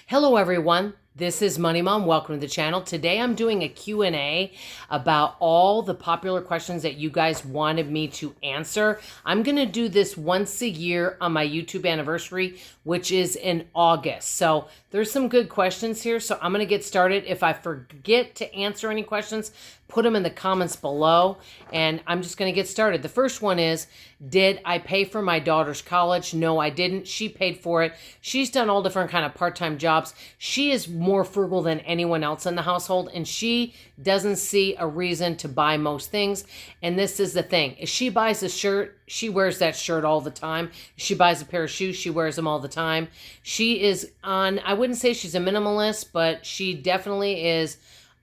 Hello everyone, this is Money Mom. Welcome to the channel. Today I'm doing a Q&A about all the popular questions that you guys wanted me to answer. I'm going to do this once a year on my YouTube anniversary, which is in August. So there's some good questions here, so I'm going to get started. If I forget to answer any questions, put them in the comments below, and I'm just going to get started. The first one is, did I pay for my daughter's college? No, I didn't. She paid for it. She's done all different kind of part-time jobs. She is more frugal than anyone else in the household, and she doesn't see a reason to buy most things. And this is the thing. If she buys a shirt, she wears that shirt all the time. If she buys a pair of shoes, she wears them all the time. She is on, I wouldn't say she's a minimalist, but she definitely is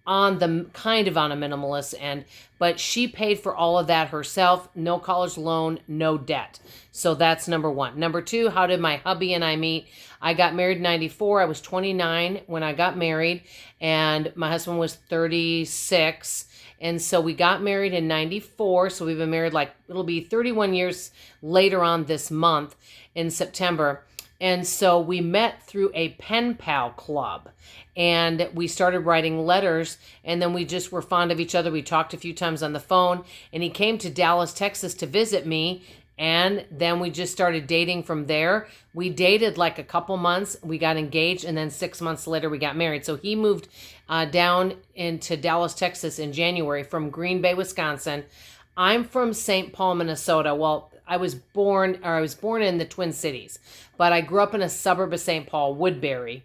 on the kind of on a minimalist end, but she paid for all of that herself. No college loan, no debt. So that's number one. Number two, how did my hubby and I meet? I got married in 94. I was 29 when I got married, and my husband was 36. And so we got married in 94. So we've been married, like, it'll be 31 years later on this month in September. And so we met through a pen pal club, and we started writing letters, and then we just were fond of each other. We talked a few times on the phone, and he came to Dallas, Texas to visit me, and then we just started dating from there. We dated like a couple months, we got engaged, and then 6 months later we got married. So he moved down into Dallas, Texas in January from Green Bay, Wisconsin. I'm from St. Paul, Minnesota. Well, I was born in the Twin Cities, but I grew up in a suburb of St. Paul, Woodbury.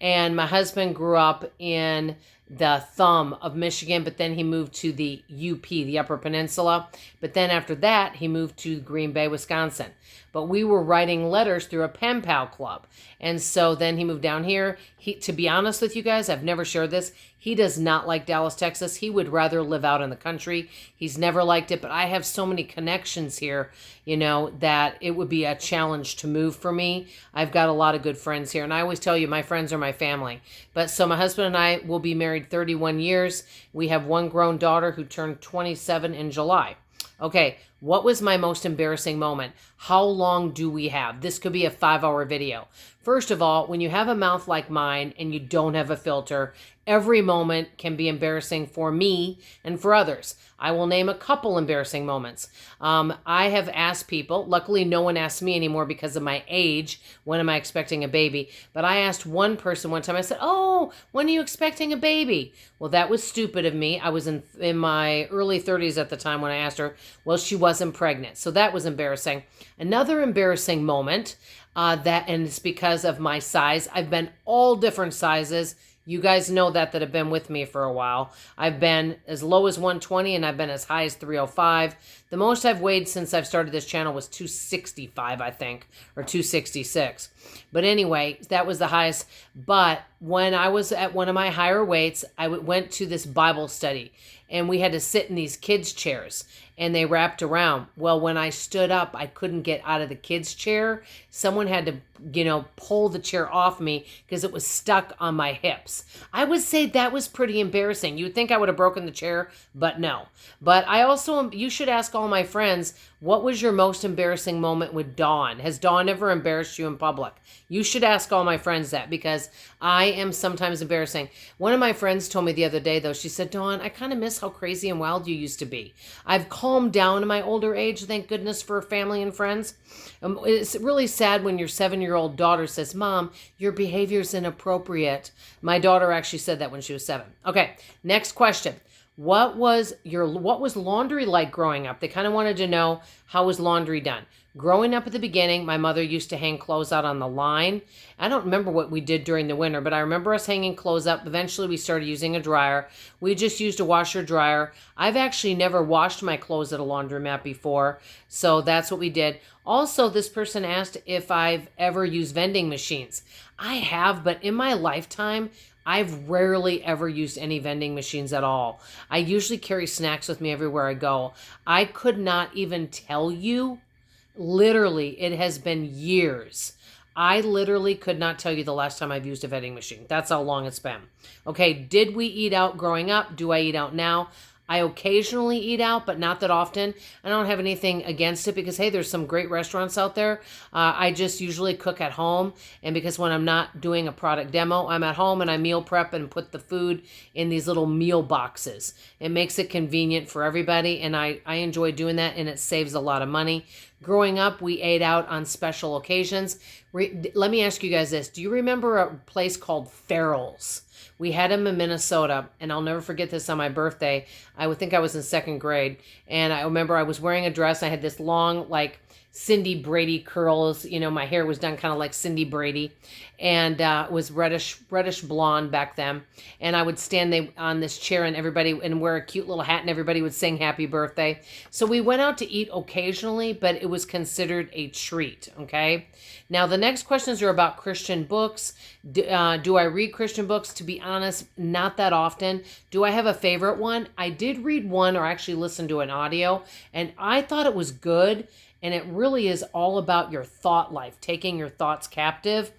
And my husband grew up in the thumb of Michigan, but then he moved to the UP, the Upper Peninsula. But then after that, he moved to Green Bay, Wisconsin. But we were writing letters through a pen pal club. And so then he moved down here. To be honest with you guys, I've never shared this. He does not like Dallas, Texas. He would rather live out in the country. He's never liked it, but I have so many connections here, that it would be a challenge to move for me. I've got a lot of good friends here, and I always tell you, my friends are my family. But so my husband and I will be married 31 years. We have one grown daughter who turned 27 in July. Okay, what was my most embarrassing moment? How long do we have? This could be a 5-hour video. First of all, when you have a mouth like mine and you don't have a filter, every moment can be embarrassing for me and for others. I will name a couple embarrassing moments. I have asked people, luckily no one asks me anymore because of my age, when am I expecting a baby? But I asked one person one time, I said, oh, when are you expecting a baby? Well, that was stupid of me. I was in my early 30s at the time when I asked her. Well, she wasn't pregnant. So that was embarrassing. Another embarrassing moment, and it's because of my size. I've been all different sizes. You guys know that have been with me for a while. I've been as low as 120, and I've been as high as 305. The most I've weighed since I've started this channel was 265, I think, or 266. But anyway, that was the highest. But when I was at one of my higher weights, I went to this Bible study, and we had to sit in these kids' chairs, and they wrapped around. Well, when I stood up, I couldn't get out of the kids' chair. Someone had to, pull the chair off me because it was stuck on my hips. I would say that was pretty embarrassing. You would think I would have broken the chair, but no. But I also, you should ask all my friends, what was your most embarrassing moment with Dawn? Has Dawn ever embarrassed you in public? You should ask all my friends that, because I am sometimes embarrassing. One of my friends told me the other day, though, she said, Dawn, I kind of miss how crazy and wild you used to be. I've calmed down in my older age, thank goodness for family and friends. It's really sad when your 7-year-old daughter says, Mom, your behavior's inappropriate. My daughter actually said that when she was 7. Okay, next question. What was laundry like growing up? They kind of wanted to know, how was laundry done? Growing up at the beginning, my mother used to hang clothes out on the line. I don't remember what we did during the winter, but I remember us hanging clothes up. Eventually, we started using a dryer. We just used a washer dryer. I've actually never washed my clothes at a laundromat before, so that's what we did. Also, this person asked if I've ever used vending machines. I have, but in my lifetime, I've rarely ever used any vending machines at all. I usually carry snacks with me everywhere I go. I could not even tell you. Literally, it has been years. I literally could not tell you the last time I've used a vending machine. That's how long it's been. Okay, did we eat out growing up? Do I eat out now? I occasionally eat out, but not that often. I don't have anything against it because, hey, there's some great restaurants out there. I just usually cook at home. And because when I'm not doing a product demo, I'm at home and I meal prep and put the food in these little meal boxes. It makes it convenient for everybody. And I enjoy doing that, and it saves a lot of money. Growing up, we ate out on special occasions. Let me ask you guys this. Do you remember a place called Farrell's? We had them in Minnesota, and I'll never forget this on my birthday. I would think I was in second grade, and I remember I was wearing a dress. I had this long, like, Cindy Brady curls. You know, my hair was done kind of like Cindy Brady, and it was reddish blonde back then. And I would stand on this chair, and wear a cute little hat, and everybody would sing happy birthday. So we went out to eat occasionally, but it was considered a treat. Okay. Now the next questions are about Christian books. Do I read Christian books? To be honest, not that often. Do I have a favorite one? I did read one, or actually listen to an audio, and I thought it was good. And it really is all about your thought life, taking your thoughts captive.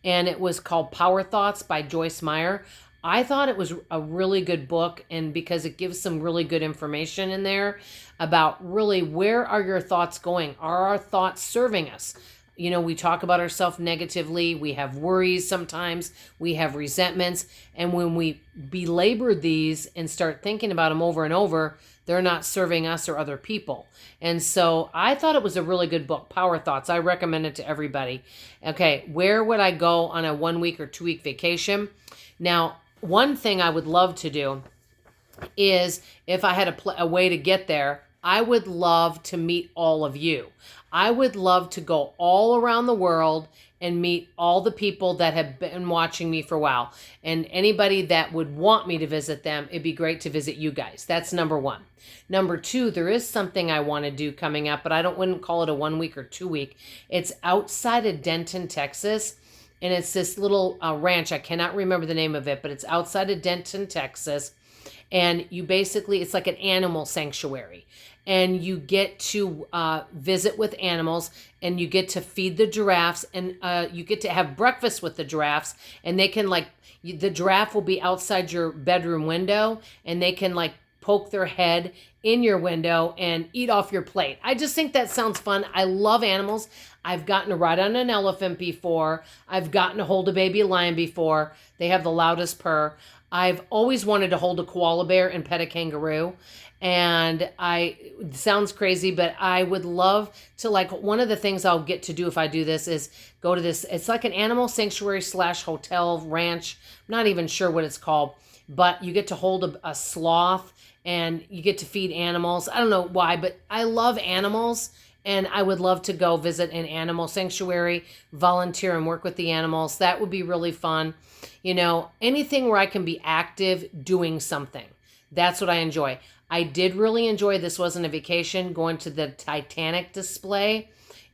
And it was called Power Thoughts by Joyce Meyer. I thought it was a really good book, and because it gives some really good information in there about really where are your thoughts going? Are our thoughts serving us? You know, we talk about ourselves negatively. We have worries sometimes. We have resentments. And when we belabor these and start thinking about them over and over, they're not serving us or other people. And so I thought it was a really good book, Power Thoughts. I recommend it to everybody. Okay, where would I go on a 1 week or 2 week vacation? Now, one thing I would love to do is, if I had a way to get there, I would love to meet all of you. I would love to go all around the world and meet all the people that have been watching me for a while. And anybody that would want me to visit them, it'd be great to visit you guys. That's number one. Number two, there is something I want to do coming up, but I wouldn't call it a 1 week or 2 week. It's outside of Denton, Texas. And it's this little ranch. I cannot remember the name of it, but it's outside of Denton, Texas. And it's like an animal sanctuary. And you get to visit with animals, and you get to feed the giraffes, and you get to have breakfast with the giraffes, and they can the giraffe will be outside your bedroom window, and they can poke their head in your window and eat off your plate. I just think that sounds fun. I love animals. I've gotten to ride on an elephant before. I've gotten to hold a baby lion before. They have the loudest purr. I've always wanted to hold a koala bear and pet a kangaroo. And it sounds crazy, but I would love to, one of the things I'll get to do if I do this is go to this. It's like an animal sanctuary / hotel ranch. I'm not even sure what it's called, but you get to hold a sloth, and you get to feed animals. I don't know why, but I love animals, and I would love to go visit an animal sanctuary, volunteer and work with the animals. That would be really fun. You know, anything where I can be active doing something. That's what I enjoy. I did really enjoy, this wasn't a vacation, going to the Titanic display.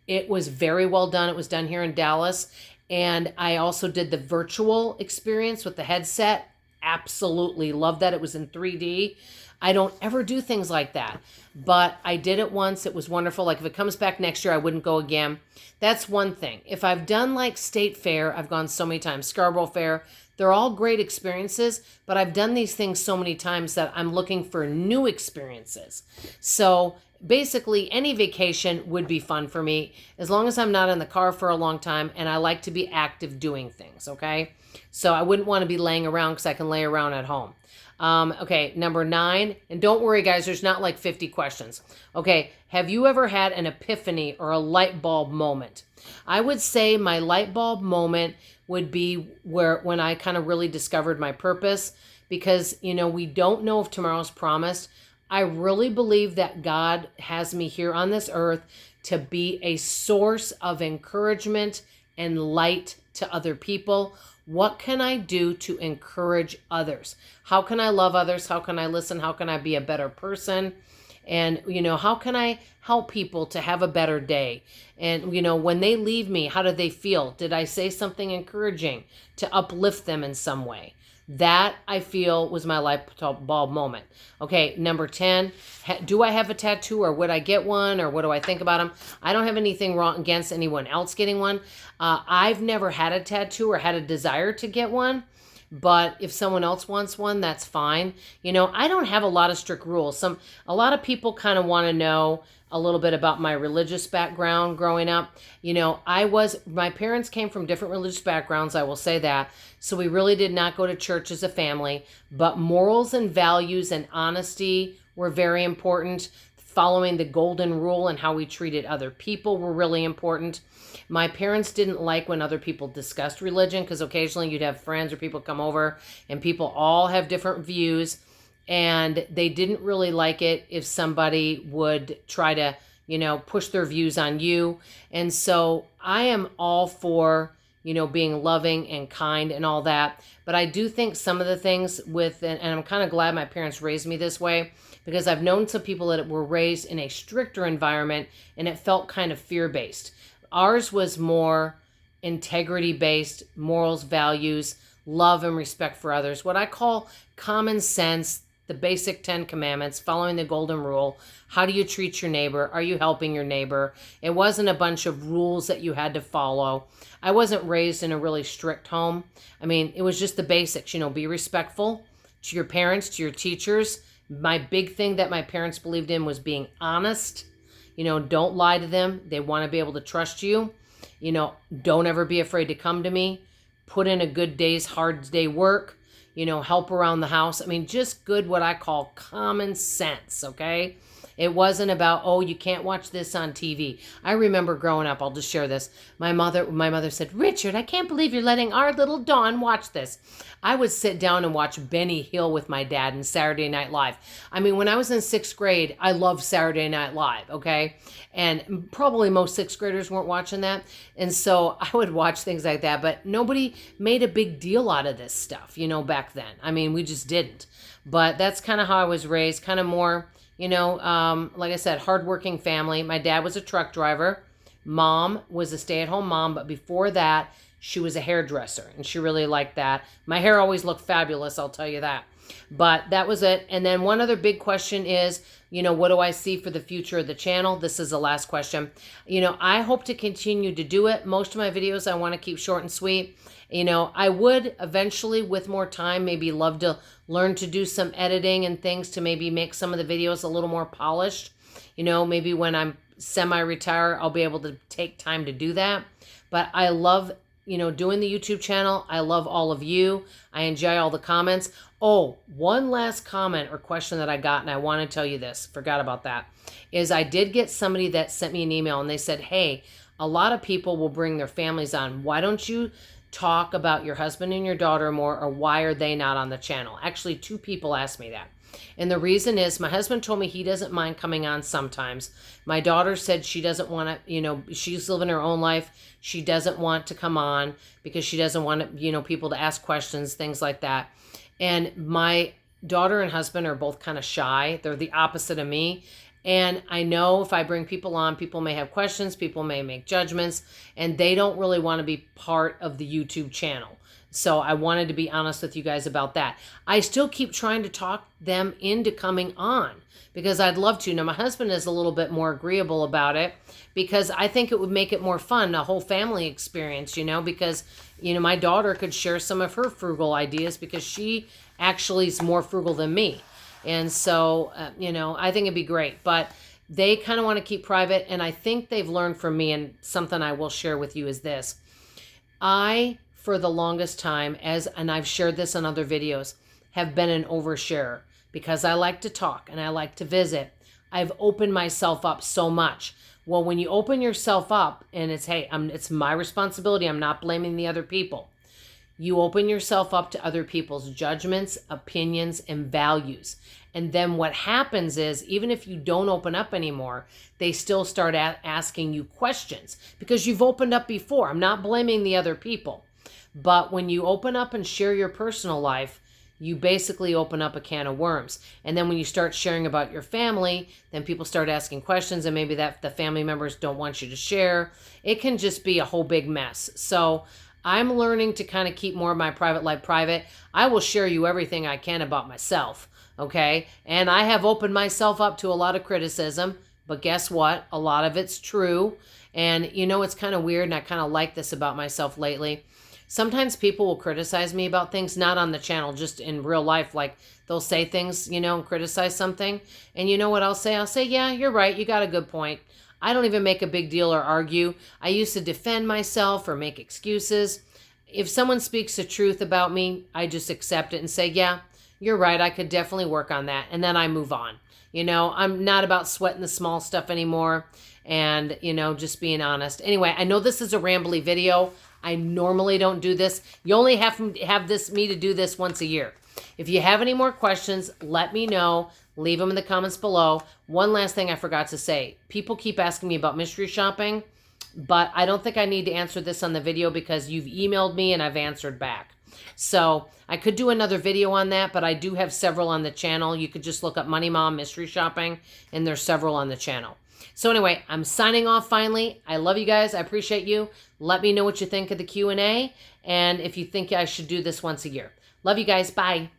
It was very well done. It was done here in Dallas. And I also did the virtual experience with the headset. Absolutely love that. It was in 3D. I don't ever do things like that, but I did it once. It was wonderful. If it comes back next year, I wouldn't go again. That's one thing. If I've done State Fair, I've gone so many times, Scarborough Fair, they're all great experiences, but I've done these things so many times that I'm looking for new experiences. So basically, any vacation would be fun for me, as long as I'm not in the car for a long time, and I like to be active doing things, okay? So I wouldn't want to be laying around, because I can lay around at home. Okay, number 9, and don't worry guys, there's not 50 questions. Okay, have you ever had an epiphany or a light bulb moment? I would say my light bulb moment would be when I kind of really discovered my purpose, because, we don't know if tomorrow's promised. I really believe that God has me here on this earth to be a source of encouragement and light to other people. What can I do to encourage others? How can I love others? How can I listen? How can I be a better person? And, how can I help people to have a better day? And, when they leave me, how do they feel? Did I say something encouraging to uplift them in some way? That, I feel, was my light bulb moment. Okay, number 10, do I have a tattoo, or would I get one, or what do I think about them? I don't have anything wrong against anyone else getting one. I've never had a tattoo or had a desire to get one, but if someone else wants one, that's fine. I don't have a lot of strict rules. A lot of people kind of want to know a little bit about my religious background growing up. My parents came from different religious backgrounds, I will say that. So we really did not go to church as a family, but morals and values and honesty were very important. Following the golden rule and how we treated other people were really important. My parents didn't like when other people discussed religion, because occasionally you'd have friends or people come over and people all have different views, and they didn't really like it if somebody would try to, push their views on you. And so I am all for, being loving and kind and all that. But I do think some of the things and I'm kind of glad my parents raised me this way, because I've known some people that were raised in a stricter environment and it felt kind of fear-based. Ours was more integrity-based, morals, values, love and respect for others. What I call common sense, the basic 10 commandments, following the golden rule. How do you treat your neighbor? Are you helping your neighbor? It wasn't a bunch of rules that you had to follow. I wasn't raised in a really strict home. It was just the basics, be respectful to your parents, to your teachers. My big thing that my parents believed in was being honest. Don't lie to them. They want to be able to trust you. Don't ever be afraid to come to me. Put in a good day's hard day work. Help around the house. Just good, what I call common sense, okay? It wasn't about, oh, you can't watch this on TV. I remember growing up, I'll just share this. My mother said, Richard, I can't believe you're letting our little Dawn watch this. I would sit down and watch Benny Hill with my dad and Saturday Night Live. When I was in 6th grade, I loved Saturday Night Live, okay? And probably most 6th graders weren't watching that. And so I would watch things like that, but nobody made a big deal out of this stuff, back then. We just didn't. But that's kind of how I was raised, kind of more, like I said, hardworking family. My dad was a truck driver. Mom was a stay-at-home mom, but before that, she was a hairdresser, and she really liked that. My hair always looked fabulous, I'll tell you that. But that was it. And then one other big question is, what do I see for the future of the channel? This is the last question. I hope to continue to do it. Most of my videos I want to keep short and sweet. I would eventually, with more time, maybe love to learn to do some editing and things to maybe make some of the videos a little more polished. Maybe when I'm semi-retire, I'll be able to take time to do that. But I love, doing the YouTube channel. I love all of you. I enjoy all the comments. Oh, one last comment or question that I got, and I want to tell you this, forgot about that, is I did get somebody that sent me an email, and they said, hey, a lot of people will bring their families on. Why don't you talk about your husband and your daughter more, or why are they not on the channel? Actually, 2 people asked me that. And the reason is my husband told me he doesn't mind coming on sometimes. My daughter said she doesn't want to, she's living her own life. She doesn't want to come on because she doesn't want, people to ask questions, things like that. And my daughter and husband are both kind of shy. They're the opposite of me. And I know if I bring people on, people may have questions, people may make judgments, and they don't really want to be part of the YouTube channel. So I wanted to be honest with you guys about that. I still keep trying to talk them into coming on because I'd love to. Now, my husband is a little bit more agreeable about it because I think it would make it more fun, a whole family experience, because, my daughter could share some of her frugal ideas because she actually is more frugal than me. And so, I think it'd be great. But they kind of want to keep private, and I think they've learned from me, and something I will share with you is this. For the longest time, and I've shared this in other videos, have been an oversharer because I like to talk and I like to visit. I've opened myself up so much. Well, when you open yourself up and it's, hey, it's my responsibility, I'm not blaming the other people. You open yourself up to other people's judgments, opinions, and values. And then what happens is, even if you don't open up anymore, they still start asking you questions because you've opened up before. I'm not blaming the other people. But when you open up and share your personal life, you basically open up a can of worms. And then when you start sharing about your family, then people start asking questions, and maybe that the family members don't want you to share. It can just be a whole big mess. So I'm learning to kind of keep more of my private life private. I will share you everything I can about myself, okay? And I have opened myself up to a lot of criticism, but guess what? A lot of it's true. And it's kind of weird, and I kind of like this about myself lately. sometimes people will criticize me about things, not on the channel, just in real life. Like they'll say things, you know, and criticize something. And you know what I'll say? I'll say, yeah, you're right. You got a good point. I don't even make a big deal or argue. I used to defend myself or make excuses. If someone speaks the truth about me, I just accept it and say, yeah, you're right. I could definitely work on that. And then I move on. You know, I'm not about sweating the small stuff anymore and, you know, just being honest. Anyway, I know this is a rambly video. I normally don't do this. You only have me to do this once a year. If you have any more questions, let me know. Leave them in the comments below. One last thing I forgot to say. People keep asking me about mystery shopping, but I don't think I need to answer this on the video because you've emailed me and I've answered back. So I could do another video on that, but I do have several on the channel. You could just look up Money Mom Mystery Shopping, and there's several on the channel. So anyway, I'm signing off finally. I love you guys. I appreciate you. Let me know what you think of the Q&A, and if you think I should do this once a year. Love you guys. Bye.